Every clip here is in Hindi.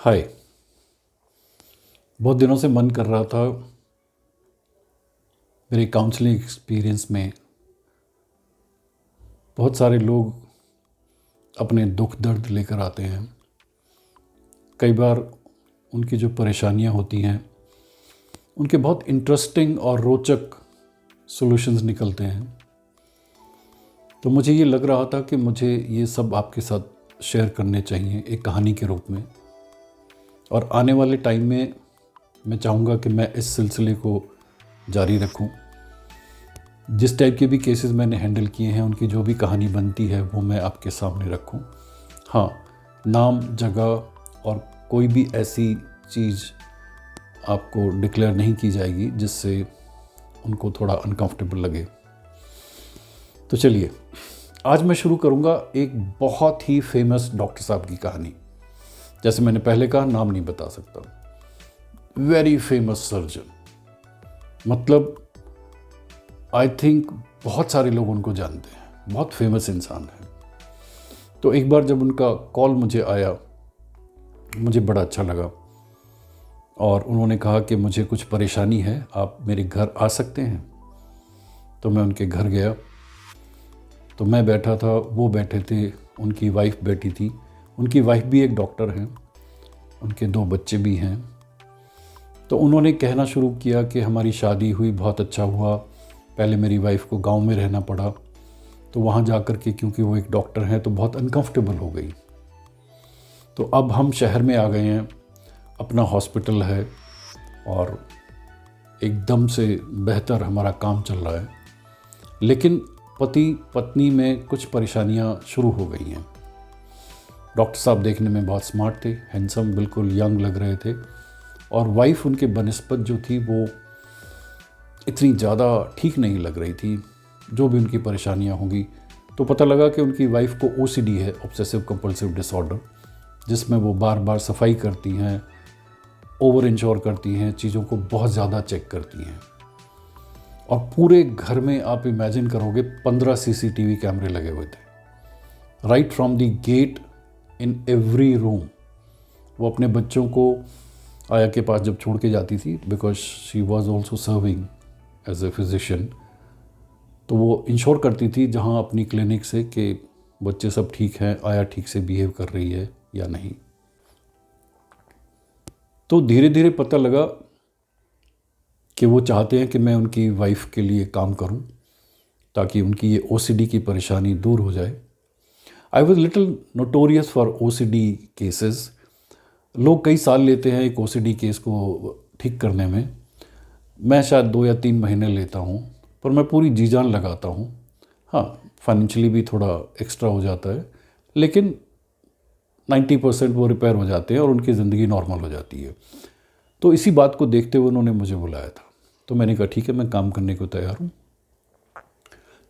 हाय। बहुत दिनों से मन कर रहा था मेरे काउंसलिंग एक्सपीरियंस में बहुत सारे लोग अपने दुख दर्द लेकर आते हैं। कई बार उनकी जो परेशानियां होती हैं उनके बहुत इंटरेस्टिंग और रोचक सॉल्यूशंस निकलते हैं। तो मुझे ये लग रहा था कि मुझे ये सब आपके साथ शेयर करने चाहिए एक कहानी के रूप में। और आने वाले टाइम में मैं चाहूँगा कि मैं इस सिलसिले को जारी रखूँ। जिस टाइप के भी केसेस मैंने हैंडल किए हैं उनकी जो भी कहानी बनती है वो मैं आपके सामने रखूं। हाँ, नाम, जगह और कोई भी ऐसी चीज़ आपको डिक्लेयर नहीं की जाएगी जिससे उनको थोड़ा अनकंफर्टेबल लगे। तो चलिए, आज मैं शुरू करूंगा एक बहुत ही फेमस डॉक्टर साहब की कहानी। जैसे मैंने पहले कहा, नाम नहीं बता सकता। वेरी फेमस सर्जन, मतलब आई थिंक बहुत सारे लोग उनको जानते हैं, बहुत फेमस इंसान है। तो एक बार जब उनका कॉल मुझे आया, मुझे बड़ा अच्छा लगा और उन्होंने कहा कि मुझे कुछ परेशानी है, आप मेरे घर आ सकते हैं। तो मैं उनके घर गया। तो मैं बैठा था, वो बैठे थे, उनकी वाइफ बैठी थी। उनकी वाइफ भी एक डॉक्टर हैं, उनके 2 बच्चे भी हैं। तो उन्होंने कहना शुरू किया कि हमारी शादी हुई, बहुत अच्छा हुआ। पहले मेरी वाइफ को गांव में रहना पड़ा, तो वहाँ जाकर के क्योंकि वो एक डॉक्टर हैं तो बहुत अनकंफर्टेबल हो गई। तो अब हम शहर में आ गए हैं, अपना हॉस्पिटल है और एकदम से बेहतर हमारा काम चल रहा है। लेकिन पति पत्नी में कुछ परेशानियाँ शुरू हो गई हैं। डॉक्टर साहब देखने में बहुत स्मार्ट थे, हैंडसम, बिल्कुल यंग लग रहे थे। और वाइफ उनके बनिस्बत जो थी वो इतनी ज़्यादा ठीक नहीं लग रही थी। जो भी उनकी परेशानियां होंगी, तो पता लगा कि उनकी वाइफ को OCD है, ऑब्सेसिव कंपल्सिव डिसऑर्डर, जिसमें वो बार बार सफाई करती हैं, ओवर इंश्योर करती हैं, चीज़ों को बहुत ज़्यादा चेक करती हैं। और पूरे घर में आप इमेजिन करोगे 15 CCTV कैमरे लगे हुए थे, right from the gate, in every room. वो अपने बच्चों को आया के पास जब छोड़ के जाती थी, because she was also serving as a physician, तो वो इंश्योर करती थी जहाँ अपनी क्लिनिक से कि बच्चे सब ठीक हैं, आया ठीक से बिहेव कर रही है या नहीं। तो धीरे धीरे पता लगा कि वो चाहते हैं कि मैं उनकी वाइफ के लिए काम करूं ताकि उनकी ये OCD की परेशानी दूर हो जाए। I was little notorious for OCD cases. लोग कई साल लेते हैं एक OCD केस को ठीक करने में, मैं शायद 2 या 3 महीने लेता हूँ, पर मैं पूरी जी जान लगाता हूँ। हाँ, फाइनेंशियली भी थोड़ा एक्स्ट्रा हो जाता है, लेकिन 90% वो रिपेयर हो जाते हैं और उनकी ज़िंदगी नॉर्मल हो जाती है। तो इसी बात को देखते हुए उन्होंने मुझे बुलाया था। तो मैंने कहा ठीक है, मैं काम करने को तैयार हूँ।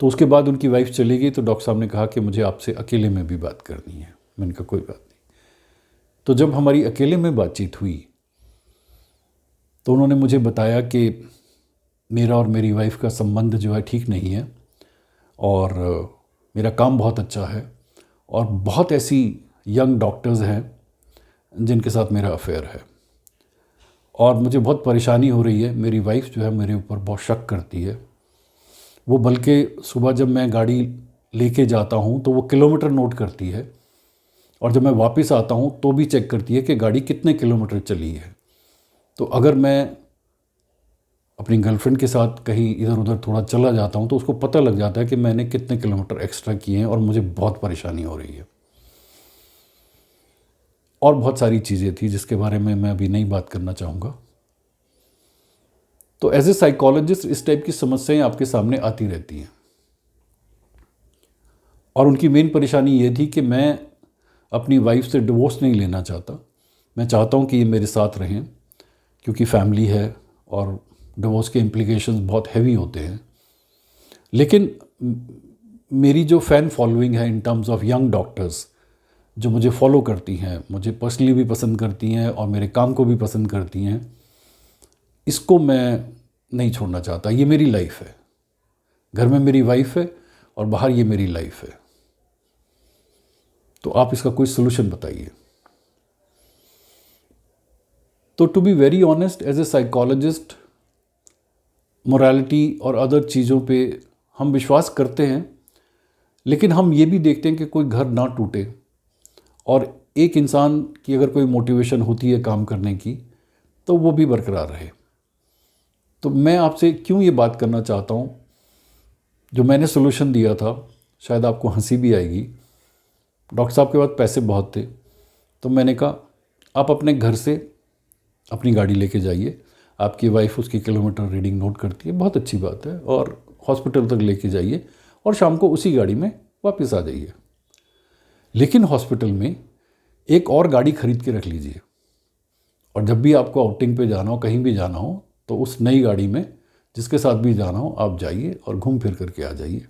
तो उसके बाद उनकी वाइफ चली गई, तो डॉक्टर साहब ने कहा कि मुझे आपसे अकेले में भी बात करनी है। मैंने कहा कोई बात नहीं। तो जब हमारी अकेले में बातचीत हुई तो उन्होंने मुझे बताया कि मेरा और मेरी वाइफ का संबंध जो है ठीक नहीं है और मेरा काम बहुत अच्छा है और बहुत ऐसी यंग डॉक्टर्स हैं जिनके साथ मेरा अफेयर है और मुझे बहुत परेशानी हो रही है। मेरी वाइफ जो है मेरे ऊपर बहुत शक करती है। वो बल्कि सुबह जब मैं गाड़ी लेके जाता हूँ तो वो किलोमीटर नोट करती है और जब मैं वापस आता हूँ तो भी चेक करती है कि गाड़ी कितने किलोमीटर चली है। तो अगर मैं अपनी गर्लफ्रेंड के साथ कहीं इधर उधर थोड़ा चला जाता हूँ तो उसको पता लग जाता है कि मैंने कितने किलोमीटर एक्स्ट्रा किए हैं और मुझे बहुत परेशानी हो रही है। और बहुत सारी चीज़ें थी जिसके बारे में मैं अभी नहीं बात करना चाहूँगा। तो एज ए साइकोलॉजिस्ट इस टाइप की समस्याएं आपके सामने आती रहती हैं और उनकी मेन परेशानी ये थी कि मैं अपनी वाइफ से डिवोर्स नहीं लेना चाहता। मैं चाहता हूँ कि ये मेरे साथ रहें क्योंकि फैमिली है और डिवोर्स के इम्प्लीकेशंस बहुत हैवी होते हैं। लेकिन मेरी जो फ़ैन फॉलोइंग है in terms of young doctors जो मुझे फॉलो करती हैं, मुझे पर्सनली भी पसंद करती हैं और मेरे काम को भी पसंद करती हैं, इसको मैं नहीं छोड़ना चाहता। ये मेरी लाइफ है, घर में मेरी वाइफ है और बाहर ये मेरी लाइफ है। तो आप इसका कोई सलूशन बताइए। तो to be very honest, as a psychologist, morality और अदर चीज़ों पे हम विश्वास करते हैं, लेकिन हम ये भी देखते हैं कि कोई घर ना टूटे और एक इंसान की अगर कोई मोटिवेशन होती है काम करने की तो वो भी बरकरार रहे। तो मैं आपसे क्यों ये बात करना चाहता हूँ, जो मैंने सोल्यूशन दिया था, शायद आपको हंसी भी आएगी। डॉक्टर साहब के पास पैसे बहुत थे, तो मैंने कहा आप अपने घर से अपनी गाड़ी लेके जाइए, आपकी वाइफ उसकी किलोमीटर रीडिंग नोट करती है, बहुत अच्छी बात है, और हॉस्पिटल तक लेके जाइए और शाम को उसी गाड़ी में वापस आ जाइए। लेकिन हॉस्पिटल में एक और गाड़ी खरीद के रख लीजिए, और जब भी आपको आउटिंग पे जाना हो, कहीं भी जाना हो, तो उस नई गाड़ी में जिसके साथ भी जाना हो आप जाइए और घूम फिर करके आ जाइए,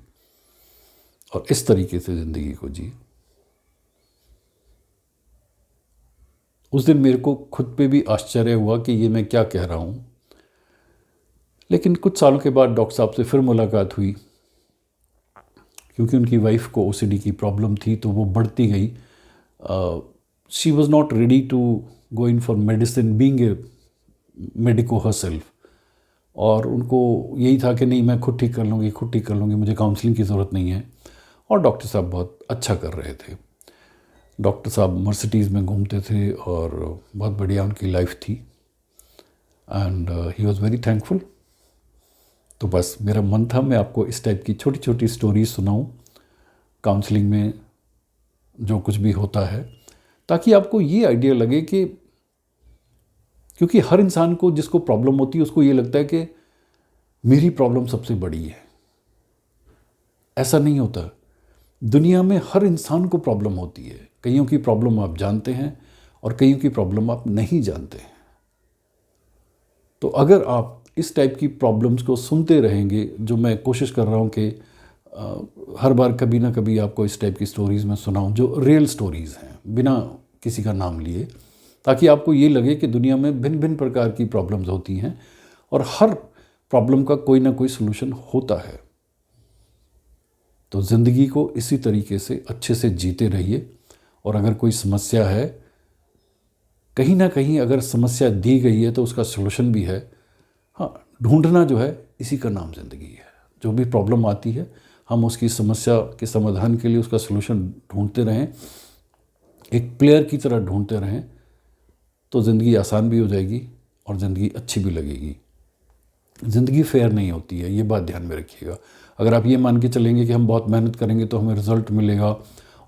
और इस तरीके से ज़िंदगी को जिए। उस दिन मेरे को खुद पे भी आश्चर्य हुआ कि ये मैं क्या कह रहा हूँ, लेकिन कुछ सालों के बाद डॉक्टर साहब से फिर मुलाकात हुई, क्योंकि उनकी वाइफ को ओसीडी की प्रॉब्लम थी, तो वो बढ़ती गई। She was not ready to go in for medicine, being a medico herself, और उनको यही था कि नहीं मैं खुद ठीक कर लूँगी, खुद ठीक कर लूँगी, मुझे काउंसलिंग की ज़रूरत नहीं है। और डॉक्टर साहब बहुत अच्छा कर रहे थे। डॉक्टर साहब मर्सिडीज़ में घूमते थे और बहुत बढ़िया उनकी लाइफ थी, and he was very thankful. तो बस मेरा मन था मैं आपको इस टाइप की छोटी छोटी स्टोरीज सुनाऊं काउंसलिंग में जो कुछ भी होता है, ताकि आपको ये आइडिया लगे कि, क्योंकि हर इंसान को जिसको प्रॉब्लम होती है उसको ये लगता है कि मेरी प्रॉब्लम सबसे बड़ी है। ऐसा नहीं होता। दुनिया में हर इंसान को प्रॉब्लम होती है। कईयों की प्रॉब्लम आप जानते हैं और कईयों की प्रॉब्लम आप नहीं जानते हैं। तो अगर आप इस टाइप की प्रॉब्लम्स को सुनते रहेंगे, जो मैं कोशिश कर रहा हूँ कि हर बार कभी ना कभी आपको इस टाइप की स्टोरीज़ में सुनाऊँ जो रियल स्टोरीज़ हैं, बिना किसी का नाम लिए, ताकि आपको ये लगे कि दुनिया में भिन्न भिन्न प्रकार की प्रॉब्लम्स होती हैं और हर प्रॉब्लम का कोई ना कोई सलूशन होता है। तो ज़िंदगी को इसी तरीके से अच्छे से जीते रहिए, और अगर कोई समस्या है, कहीं ना कहीं अगर समस्या दी गई है तो उसका सलूशन भी है। हाँ, ढूंढना जो है इसी का नाम ज़िंदगी है। जो भी प्रॉब्लम आती है हम उसकी समस्या के समाधान के लिए उसका सलूशन ढूंढते रहें, एक प्लेयर की तरह ढूंढते रहें, तो ज़िंदगी आसान भी हो जाएगी और ज़िंदगी अच्छी भी लगेगी। ज़िंदगी फेयर नहीं होती है, ये बात ध्यान में रखिएगा। अगर आप ये मान के चलेंगे कि हम बहुत मेहनत करेंगे तो हमें रिज़ल्ट मिलेगा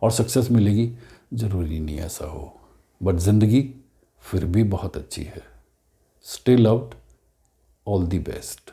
और सक्सेस मिलेगी, ज़रूरी नहीं ऐसा हो। बट ज़िंदगी फिर भी बहुत अच्छी है। Stay loved, all the best.